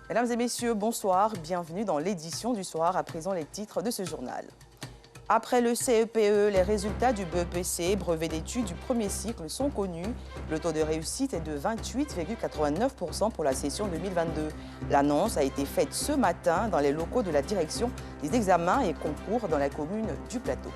Mesdames et messieurs, bonsoir. Bienvenue dans l'édition du soir. À présent, les titres de ce journal. Après le CEPE, les résultats du BEPC, brevet d'études du premier cycle, sont connus. Le taux de réussite est de 28,89% pour la session 2022. L'annonce a été faite ce matin dans les locaux de la direction des examens et concours dans la commune du Plateau.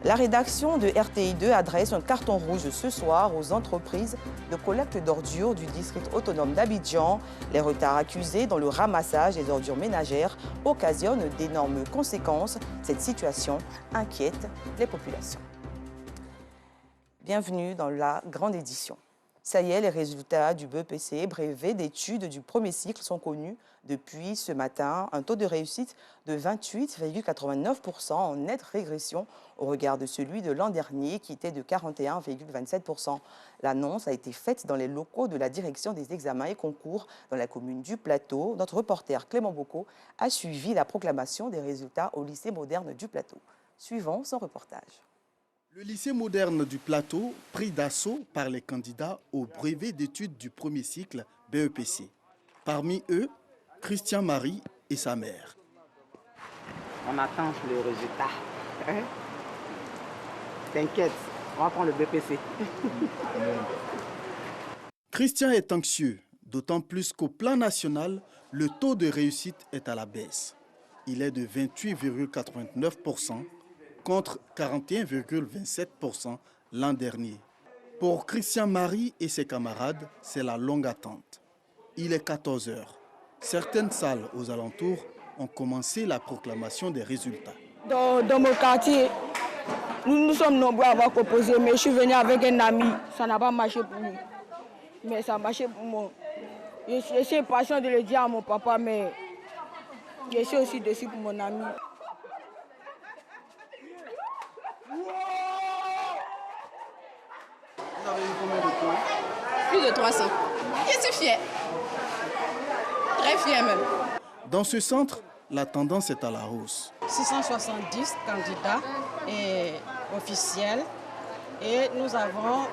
La rédaction de RTI2 adresse un carton rouge ce soir aux entreprises de collecte d'ordures du district autonome d'Abidjan. Les retards accusés dans le ramassage des ordures ménagères occasionnent d'énormes conséquences. Cette situation inquiète les populations. Bienvenue dans la grande édition. Ça y est, les résultats du BEPC, brevet d'études du premier cycle, sont connus depuis ce matin. Un taux de réussite de 28,89% en nette régression au regard de celui de l'an dernier qui était de 41,27%. L'annonce a été faite dans les locaux de la direction des examens et concours dans la commune du Plateau. Notre reporter Clément Bocco a suivi la proclamation des résultats au lycée moderne du Plateau. Suivons son reportage. Le lycée moderne du Plateau pris d'assaut par les candidats au brevet d'études du premier cycle BEPC. Parmi eux, Christian Marie et sa mère. On attend le résultat. T'inquiète, on va prendre le BPC. Christian est anxieux, d'autant plus qu'au plan national, le taux de réussite est à la baisse. Il est de 28,89% contre 41,27% l'an dernier. Pour Christian Marie et ses camarades, c'est la longue attente. Il est 14 heures. Certaines salles aux alentours ont commencé la proclamation des résultats. Dans mon quartier, nous sommes nombreux à avoir composé, mais je suis venu avec un ami. Ça n'a pas marché pour lui, mais ça a marché pour moi. Je suis impatient de le dire à mon papa, mais je suis aussi dessus pour mon ami. Vous avez eu combien de points? Plus de 300. Je suis fière. Très fière même. Dans ce centre, la tendance est à la hausse. 670 candidats officiels et nous avons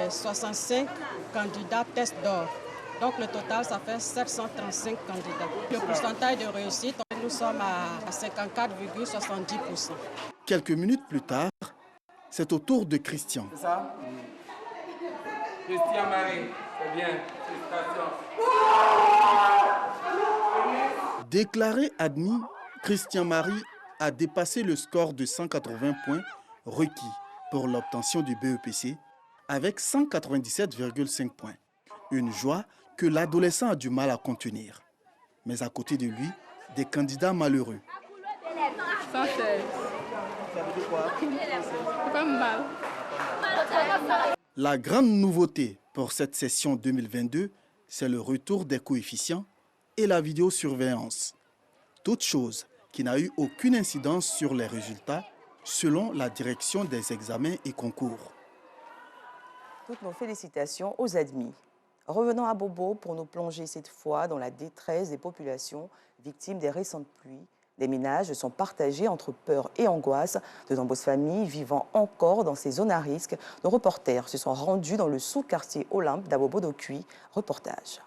65 candidats test d'or. Donc le total, ça fait 735 candidats. Le pourcentage de réussite, nous sommes à 54,70%. Quelques minutes plus tard, c'est au tour de Christian. C'est ça? Christian Marie, c'est bien. Félicitations. Déclaré admis, Christian Marie a dépassé le score de 180 points requis pour l'obtention du BEPC avec 197,5 points. Une joie que l'adolescent a du mal à contenir. Mais à côté de lui, des candidats malheureux. 116. Ça veut dire quoi? C'est pas mal. La grande nouveauté pour cette session 2022, c'est le retour des coefficients et la vidéosurveillance. Toute chose qui n'a eu aucune incidence sur les résultats selon la direction des examens et concours. Toutes nos félicitations aux admis. Revenons à Bobo pour nous plonger cette fois dans la détresse des populations victimes des récentes pluies. Les ménages sont partagés entre peur et angoisse. De nombreuses familles vivant encore dans ces zones à risque. Nos reporters se sont rendus dans le sous-quartier Olympe d'Abobo-Dokui. Reportage.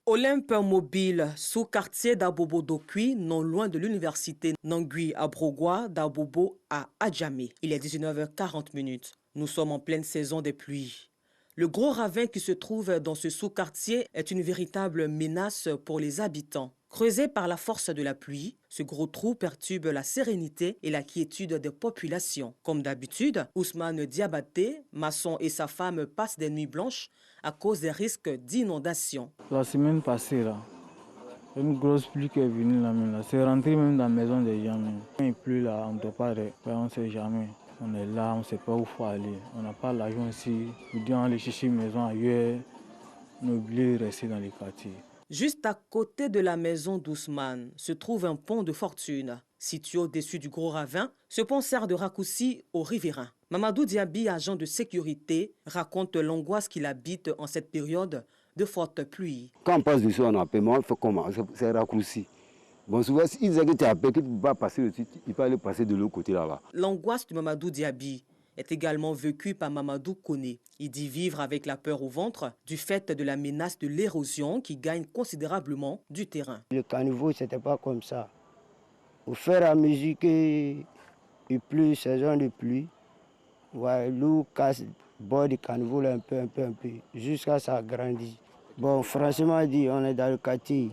Olympe mobile, sous-quartier d'Abobo-Dokui, non loin de l'université Nangui à Brogwa, d'Abobo à Adjamé. Il est 19h40. Nous sommes en pleine saison des pluies. Le gros ravin qui se trouve dans ce sous-quartier est une véritable menace pour les habitants. Creusé par la force de la pluie, ce gros trou perturbe la sérénité et la quiétude des populations. Comme d'habitude, Ousmane Diabaté, maçon, et sa femme passent des nuits blanches à cause des risques d'inondation. La semaine passée, là, une grosse pluie qui est venue là, c'est rentré même dans la maison des gens. Quand il pleut là, on ne doit pas, on ne sait jamais. On est là, on ne sait pas où il faut aller. On n'a pas l'argent ici. On dit on aller chercher une maison ailleurs. On oublie de rester dans les quartiers. Juste à côté de la maison d'Ousmane se trouve un pont de fortune. Situé au-dessus du gros ravin, ce pont sert de raccourci aux riverains. Mamadou Diaby, agent de sécurité, raconte l'angoisse qu'il habite en cette période de forte pluie. Quand on passe dessus en appellement, on fait comment? C'est raccourci. Bon, souvent, s'il disait que tu as peur, qu'il ne peut pas passer dessus, il peut aller passer de l'autre côté là-bas. L'angoisse de Mamadou Diaby est également vécu par Mamadou Koné. Il dit vivre avec la peur au ventre du fait de la menace de l'érosion qui gagne considérablement du terrain. Le caniveau, ce n'était pas comme ça. Au fur et à mesure qu'il pleut, saison de pluie, l'eau casse le bord du caniveau là, un peu, jusqu'à ça grandit. Bon, franchement dit, on est dans le quartier.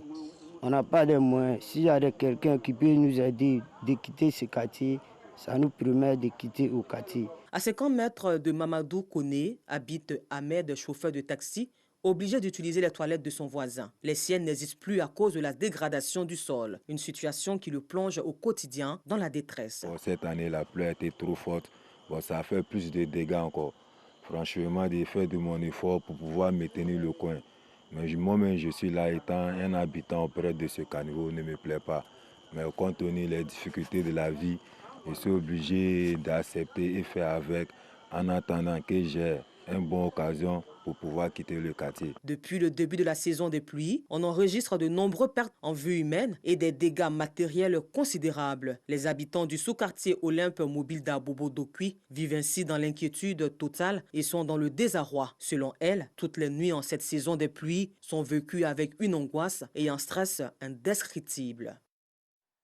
On n'a pas de moyens. S'il y a quelqu'un qui peut nous aider de quitter ce quartier, ça nous permet de quitter au quartier. À 50 mètres de Mamadou Koné habite Ahmed, chauffeur de taxi, obligé d'utiliser les toilettes de son voisin. Les siennes n'existent plus à cause de la dégradation du sol. Une situation qui le plonge au quotidien dans la détresse. Bon, cette année, la pluie a été trop forte. Bon, ça a fait plus de dégâts encore. Franchement, j'ai fait de mon effort pour pouvoir me tenir le coin. Mais moi-même, je suis là étant un habitant auprès de ce caniveau, ne me plaît pas. Mais compte tenu des difficultés de la vie, je suis obligé d'accepter et faire avec en attendant que j'ai une bonne occasion pour pouvoir quitter le quartier. Depuis le début de la saison des pluies, on enregistre de nombreuses pertes en vie humaine et des dégâts matériels considérables. Les habitants du sous-quartier Olympe mobile d'Abobo-Dokui vivent ainsi dans l'inquiétude totale et sont dans le désarroi. Selon elle, toutes les nuits en cette saison des pluies sont vécues avec une angoisse et un stress indescriptible.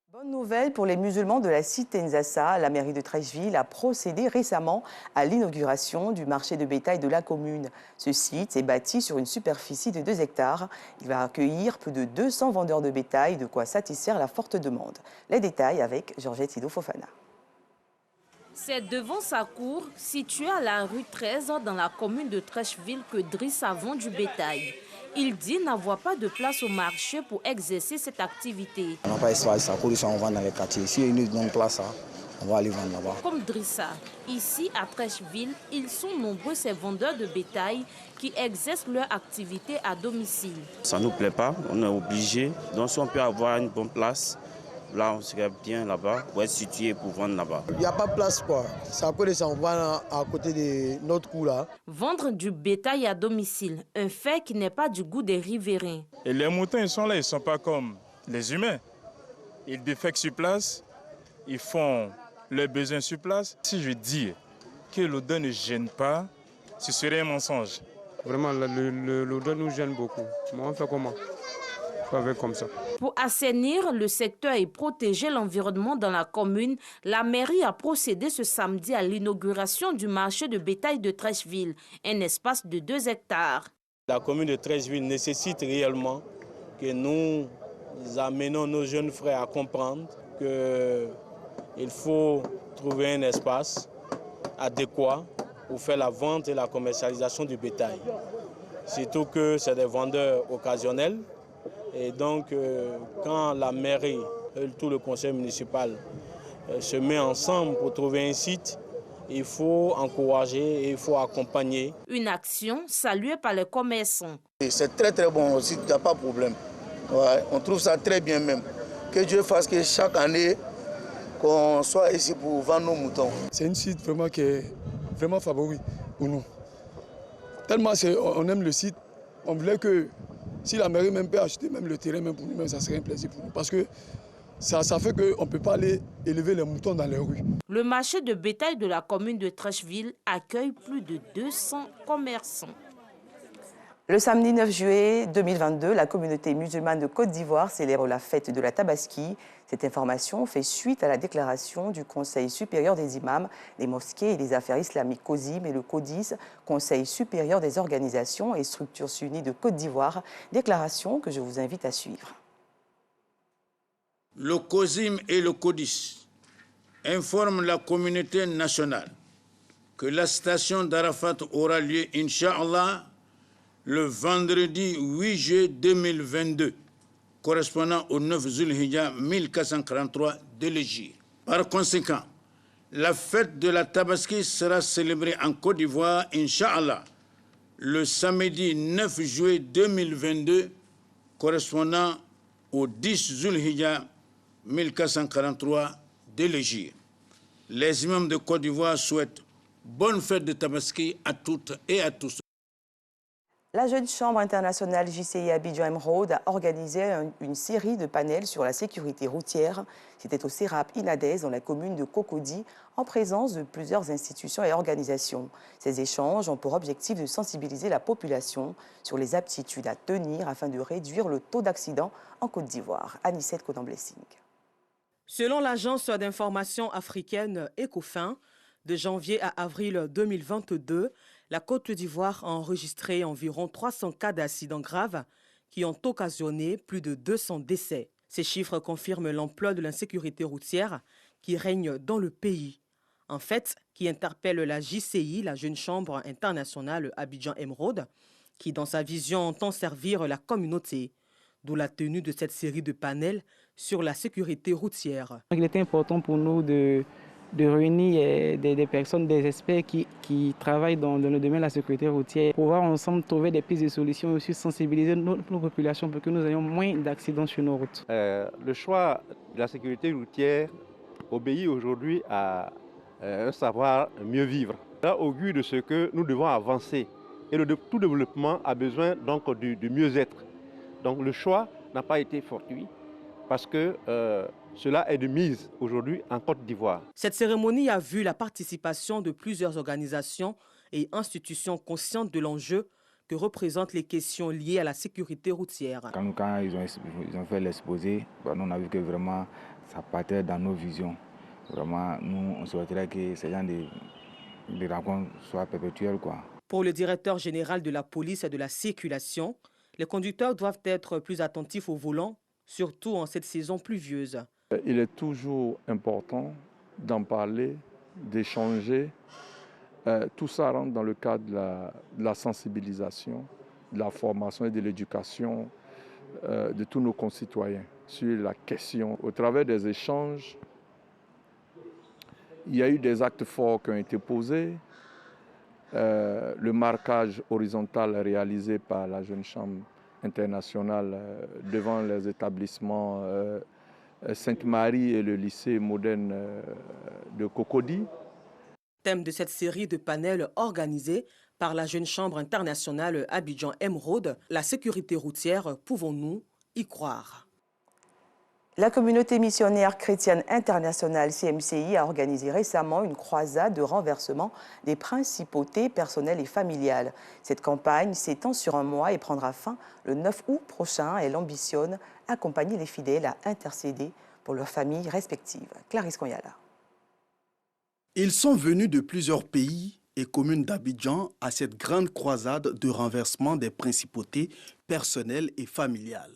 Bonne nouvelle pour les musulmans de la cité Nzassa. La mairie de Treichville a procédé récemment à l'inauguration du marché de bétail de la commune. Ce site est bâti sur une superficie de 2 hectares. Il va accueillir plus de 200 vendeurs de bétail, de quoi satisfaire la forte demande. Les détails avec Georgette Sido-Fofana. C'est devant sa cour, située à la rue 13 dans la commune de Treichville, que Drissa vend du bétail. Il dit n'avoir pas de place au marché pour exercer cette activité. On n'a pas d'espace, à cause de ça, on vend dans les quartiers. S'il y a une bonne place, on va aller vendre là-bas. Comme Drissa, ici à Treichville, ils sont nombreux ces vendeurs de bétail qui exercent leur activité à domicile. Ça ne nous plaît pas, on est obligé. Donc si on peut avoir une bonne place, là on serait bien là-bas, pour être situé pour vendre là-bas. Il n'y a pas de place quoi. C'est à cause de ça, on va à côté de notre cour là. Vendre du bétail à domicile, un fait qui n'est pas du goût des riverains. Et les moutons, ils sont là, ils ne sont pas comme les humains. Ils défèquent sur place, ils font leurs besoins sur place. Si je dis que l'odeur ne gêne pas, ce serait un mensonge. Vraiment, l'odeur nous gêne beaucoup. Mais on fait comment? Comme ça. Pour assainir le secteur et protéger l'environnement dans la commune, la mairie a procédé ce samedi à l'inauguration du marché de bétail de Treichville, un espace de 2 hectares. La commune de Treichville nécessite réellement que nous amenons nos jeunes frères à comprendre qu'il faut trouver un espace adéquat pour faire la vente et la commercialisation du bétail. Surtout que c'est des vendeurs occasionnels. Et donc, quand la mairie et tout le conseil municipal se met ensemble pour trouver un site, il faut encourager et il faut accompagner. Une action saluée par les commerçants. C'est très très bon aussi, il n'y a pas de problème. Ouais, on trouve ça très bien même. Que Dieu fasse que chaque année, qu'on soit ici pour vendre nos moutons. C'est un site vraiment qui est vraiment favori pour nous. Tellement on aime le site, on voulait que si la mairie même peut acheter même le terrain même pour nous, ça serait un plaisir pour nous. Parce que ça fait qu'on ne peut pas aller élever les moutons dans les rues. Le marché de bétail de la commune de Treichville accueille plus de 200 commerçants. Le samedi 9 juillet 2022, la communauté musulmane de Côte d'Ivoire célèbre la fête de la Tabaski. Cette information fait suite à la déclaration du Conseil supérieur des imams, des mosquées et des affaires islamiques COSIM et le CODIS, Conseil supérieur des organisations et structures sunnies de Côte d'Ivoire, déclaration que je vous invite à suivre. Le COSIM et le CODIS informent la communauté nationale que la station d'Arafat aura lieu, Inch'Allah, le vendredi 8 juillet 2022, correspondant au 9 Zulhijja 1443 de l'Hégire. Par conséquent, la fête de la Tabaski sera célébrée en Côte d'Ivoire, Inch'Allah, le samedi 9 juillet 2022, correspondant au 10 Zulhijja 1443 de l'Hégire. Les imams de Côte d'Ivoire souhaitent bonne fête de Tabaski à toutes et à tous. La Jeune Chambre internationale JCI Abidjan Emeraude a organisé une série de panels sur la sécurité routière. C'était au CERAP Inadez, dans la commune de Cocody, en présence de plusieurs institutions et organisations. Ces échanges ont pour objectif de sensibiliser la population sur les aptitudes à tenir afin de réduire le taux d'accident en Côte d'Ivoire. Anicette Kodamblessing. Selon l'agence d'information africaine Ecofin, de janvier à avril 2022, la Côte d'Ivoire a enregistré environ 300 cas d'accidents graves qui ont occasionné plus de 200 décès. Ces chiffres confirment l'ampleur de l'insécurité routière qui règne dans le pays. En fait, qui interpelle la JCI, la Jeune Chambre internationale Abidjan Emeraude, qui dans sa vision entend servir la communauté, d'où la tenue de cette série de panels sur la sécurité routière. Il était important pour nous de réunir des personnes, des experts qui travaillent dans le domaine de la sécurité routière, pour pouvoir ensemble trouver des pistes de solutions et aussi sensibiliser nos populations pour que nous ayons moins d'accidents sur nos routes. Le choix de la sécurité routière obéit aujourd'hui à un savoir mieux vivre. Là, au vu de ce que nous devons avancer, et tout développement a besoin donc du mieux-être. Donc le choix n'a pas été fortuit parce que cela est de mise aujourd'hui en Côte d'Ivoire. Cette cérémonie a vu la participation de plusieurs organisations et institutions conscientes de l'enjeu que représentent les questions liées à la sécurité routière. Quand ils ont fait l'exposé, on a vu que vraiment ça partait dans nos visions. Vraiment, nous, on souhaiterait que ces gens de rencontres soient perpétuelles, quoi. Pour le directeur général de la police et de la circulation, les conducteurs doivent être plus attentifs au volant, surtout en cette saison pluvieuse. Il est toujours important d'en parler, d'échanger. Tout ça rentre dans le cadre de la sensibilisation, de la formation et de l'éducation de tous nos concitoyens sur la question. Au travers des échanges, il y a eu des actes forts qui ont été posés. Le marquage horizontal réalisé par la Jeune Chambre internationale devant les établissements Sainte-Marie et le lycée moderne de Cocody. Thème de cette série de panels organisés par la Jeune Chambre internationale Abidjan Emeraude, la sécurité routière, pouvons-nous y croire? La communauté missionnaire chrétienne internationale CMCI a organisé récemment une croisade de renversement des principautés personnelles et familiales. Cette campagne s'étend sur un mois et prendra fin le 9 août prochain. Elle ambitionne accompagner les fidèles à intercéder pour leurs familles respectives. Clarisse Konyala. Ils sont venus de plusieurs pays et communes d'Abidjan à cette grande croisade de renversement des principautés personnelles et familiales.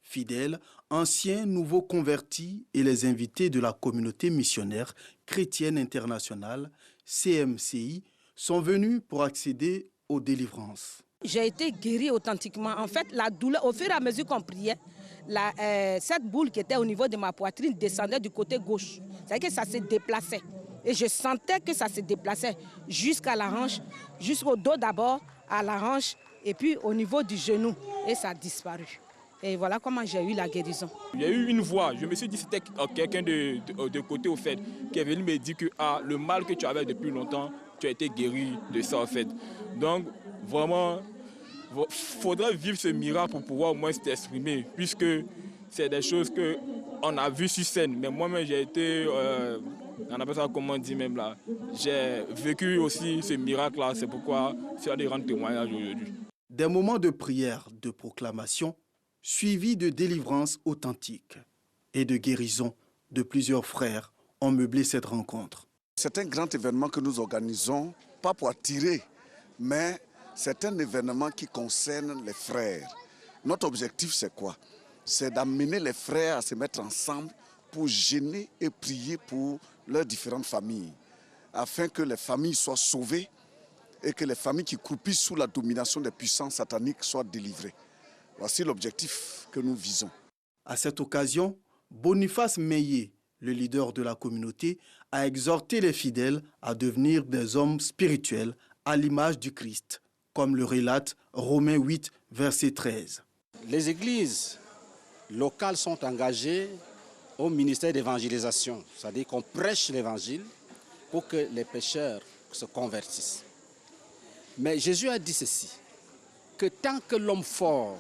Fidèles, anciens, nouveaux convertis et les invités de la communauté missionnaire chrétienne internationale, CMCI, sont venus pour accéder aux délivrances. J'ai été guérie authentiquement. En fait, la douleur, au fur et à mesure qu'on priait, cette boule qui était au niveau de ma poitrine descendait du côté gauche. C'est-à-dire que ça se déplaçait. Et je sentais que ça se déplaçait jusqu'à la hanche, jusqu'au dos d'abord, à la hanche, et puis au niveau du genou. Et ça a disparu. Et voilà comment j'ai eu la guérison. Il y a eu une voix, je me suis dit que c'était quelqu'un de côté au fait, qui est venu me dire que le mal que tu avais depuis longtemps, tu as été guéri de ça en fait. Donc vraiment, il faudrait vivre ce miracle pour pouvoir au moins s'exprimer, puisque c'est des choses qu'on a vues sur scène. Mais moi-même j'ai été, on appelle ça comment on dit même là, j'ai vécu aussi ce miracle-là, c'est pourquoi je vais rendre témoignage aujourd'hui. Des moments de prière, de proclamation, suivi de délivrances authentiques et de guérison de plusieurs frères ont meublé cette rencontre. C'est un grand événement que nous organisons, pas pour attirer, mais c'est un événement qui concerne les frères. Notre objectif, c'est quoi? C'est d'amener les frères à se mettre ensemble pour gêner et prier pour leurs différentes familles, afin que les familles soient sauvées et que les familles qui croupissent sous la domination des puissances sataniques soient délivrées. Voici l'objectif que nous visons. À cette occasion, Boniface Meillet, le leader de la communauté, a exhorté les fidèles à devenir des hommes spirituels à l'image du Christ, comme le relate Romains 8, verset 13. Les églises locales sont engagées au ministère d'évangélisation, c'est-à-dire qu'on prêche l'évangile pour que les pécheurs se convertissent. Mais Jésus a dit ceci, que tant que l'homme fort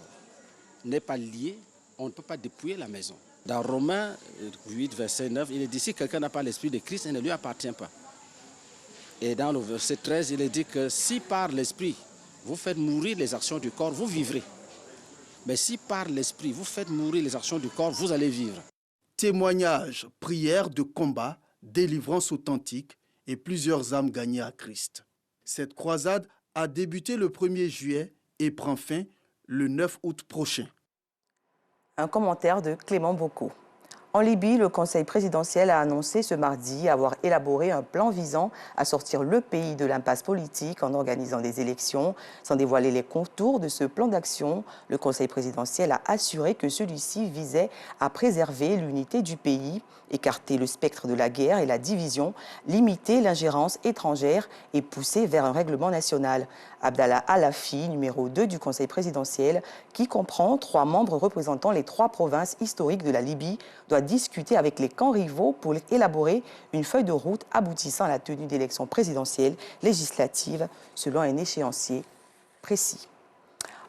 n'est pas lié, on ne peut pas dépouiller la maison. Dans Romains 8, verset 9, il est dit, si quelqu'un n'a pas l'esprit de Christ, il ne lui appartient pas. Et dans le verset 13, il est dit que si par l'esprit, vous faites mourir les actions du corps, vous vivrez. Mais si par l'esprit, vous faites mourir les actions du corps, vous allez vivre. Témoignages, prières de combat, délivrance authentique et plusieurs âmes gagnées à Christ. Cette croisade a débuté le 1er juillet et prend fin le 9 août prochain. Un commentaire de Clément Bocco. En Libye, le Conseil présidentiel a annoncé ce mardi avoir élaboré un plan visant à sortir le pays de l'impasse politique en organisant des élections. Sans dévoiler les contours de ce plan d'action, le Conseil présidentiel a assuré que celui-ci visait à préserver l'unité du pays, écarter le spectre de la guerre et la division, limiter l'ingérence étrangère et pousser vers un règlement national. Abdallah Alafi, numéro 2 du Conseil présidentiel, qui comprend 3 membres représentant les 3 provinces historiques de la Libye, doit discuter avec les camps rivaux pour élaborer une feuille de route aboutissant à la tenue d'élections présidentielles législatives selon un échéancier précis.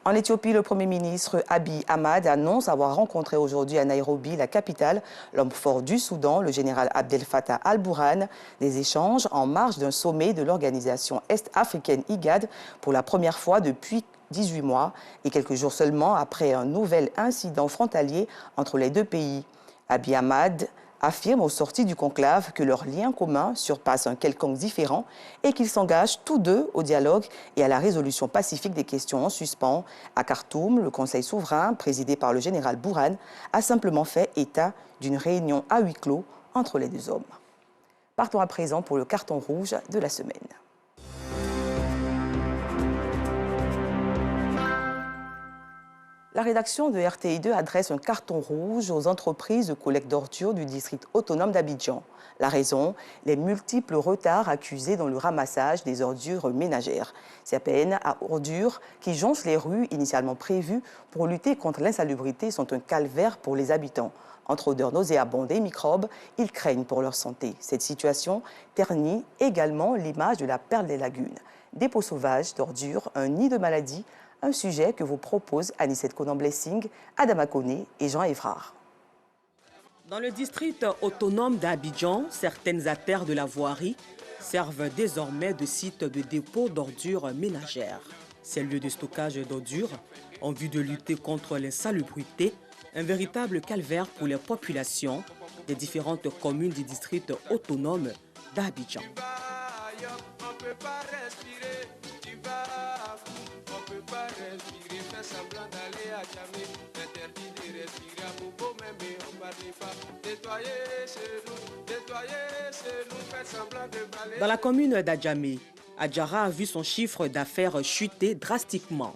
En Éthiopie, le Premier ministre Abiy Ahmed annonce avoir rencontré aujourd'hui à Nairobi, la capitale, l'homme fort du Soudan, le général Abdel Fattah al-Burhan. Des échanges en marge d'un sommet de l'organisation est-africaine IGAD pour la première fois depuis 18 mois et quelques jours seulement après un nouvel incident frontalier entre les deux pays. Abiy Ahmed affirme aux sorties du conclave que leurs liens communs surpassent un quelconque différent et qu'ils s'engagent tous deux au dialogue et à la résolution pacifique des questions en suspens. À Khartoum, le Conseil souverain, présidé par le général Burhan, a simplement fait état d'une réunion à huis clos entre les deux hommes. Partons à présent pour le carton rouge de la semaine. La rédaction de RTI2 adresse un carton rouge aux entreprises de collecte d'ordures du district autonome d'Abidjan. La raison, les multiples retards accusés dans le ramassage des ordures ménagères. Ces peines à ordures qui jonchent les rues initialement prévues pour lutter contre l'insalubrité sont un calvaire pour les habitants. Entre odeurs nauséabondes et microbes, ils craignent pour leur santé. Cette situation ternit également l'image de la perle des lagunes. Dépôts sauvages d'ordures, un nid de maladies, un sujet que vous proposent Anicette Conan-Blessing, Adama Koné et Jean Évrard. Dans le district autonome d'Abidjan, certaines artères de la voirie servent désormais de sites de dépôt d'ordures ménagères. Ces lieux de stockage d'ordures, en vue de lutter contre l'insalubrité, un véritable calvaire pour les populations des différentes communes du district autonome d'Abidjan. Dans la commune d'Adjamé, Adjara a vu son chiffre d'affaires chuter drastiquement.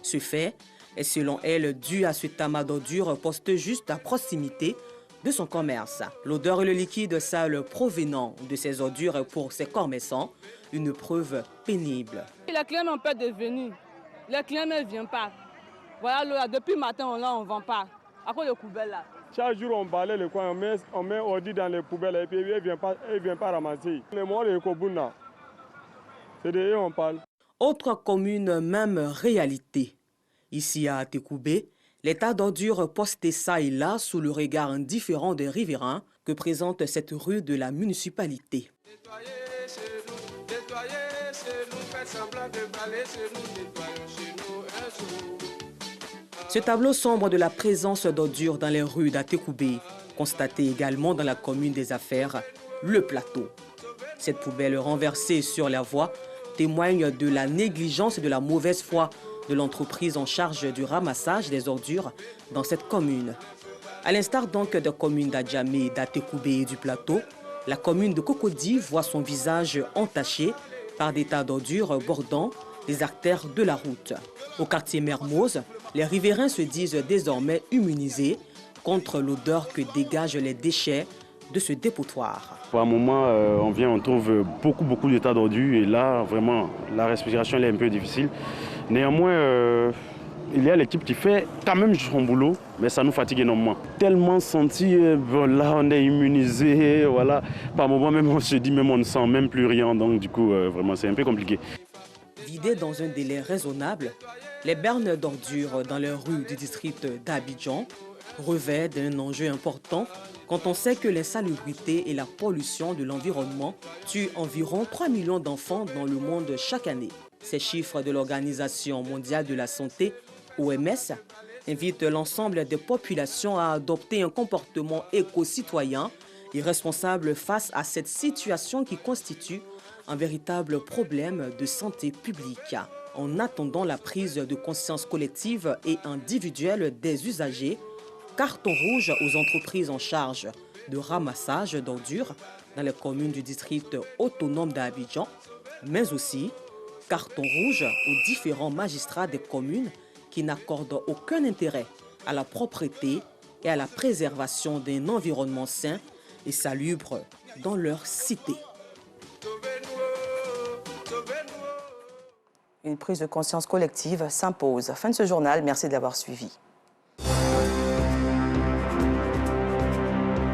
Ce fait est selon elle dû à ce tamas d'ordures posté juste à proximité de son commerce. L'odeur et le liquide sale provenant de ces ordures pour ses commerçants, une preuve pénible. Les clients n'ont pas de venir. Les clients ne viennent pas. Voilà, depuis le matin, on ne vend pas. À cause des poubelles là. Chaque jour, on balaye le coin, on met ordi dans les poubelles et puis ils ne viennent pas ramasser. Les mois de Kobuna, c'est de eux on parle. Autre commune, même réalité. Ici à Tekoubé, les tas d'ordures postés ça et là sous le regard indifférent des riverains que présente cette rue de la municipalité. Ce tableau sombre de la présence d'ordures dans les rues d'Atekoubé, constaté également dans la commune des Affaires, le plateau. Cette poubelle renversée sur la voie témoigne de la négligence et de la mauvaise foi de l'entreprise en charge du ramassage des ordures dans cette commune. À l'instar donc des communes d'Adjamé, d'Atekoubé et du plateau, la commune de Cocody voit son visage entaché par des tas d'ordures bordant les artères de la route. Au quartier Mermoz, les riverains se disent désormais immunisés contre l'odeur que dégagent les déchets de ce dépotoir. Pour un moment, on trouve beaucoup de tas d'ordures et là, vraiment, la respiration elle est un peu difficile. Néanmoins, il y a l'équipe qui fait quand même son boulot, mais ça nous fatigue énormément. Tellement senti, là on est immunisé, voilà. Par moment même on se dit même on ne sent même plus rien, donc du coup vraiment c'est un peu compliqué. Vidé dans un délai raisonnable, Les bernes d'ordures dans les rues du district d'Abidjan revêtent un enjeu important quand on sait que l'insalubrité et la pollution de l'environnement tuent environ 3 millions d'enfants dans le monde chaque année. Ces chiffres de l'Organisation mondiale de la santé, OMS, invitent l'ensemble des populations à adopter un comportement éco-citoyen et responsable face à cette situation qui constitue un véritable problème de santé publique. En attendant la prise de conscience collective et individuelle des usagers, carton rouge aux entreprises en charge de ramassage d'ordures dans les communes du district autonome d'Abidjan, mais aussi carton rouge aux différents magistrats des communes qui n'accordent aucun intérêt à la propreté et à la préservation d'un environnement sain et salubre dans leur cité. Une prise de conscience collective s'impose. Fin de ce journal, merci de l'avoir suivi.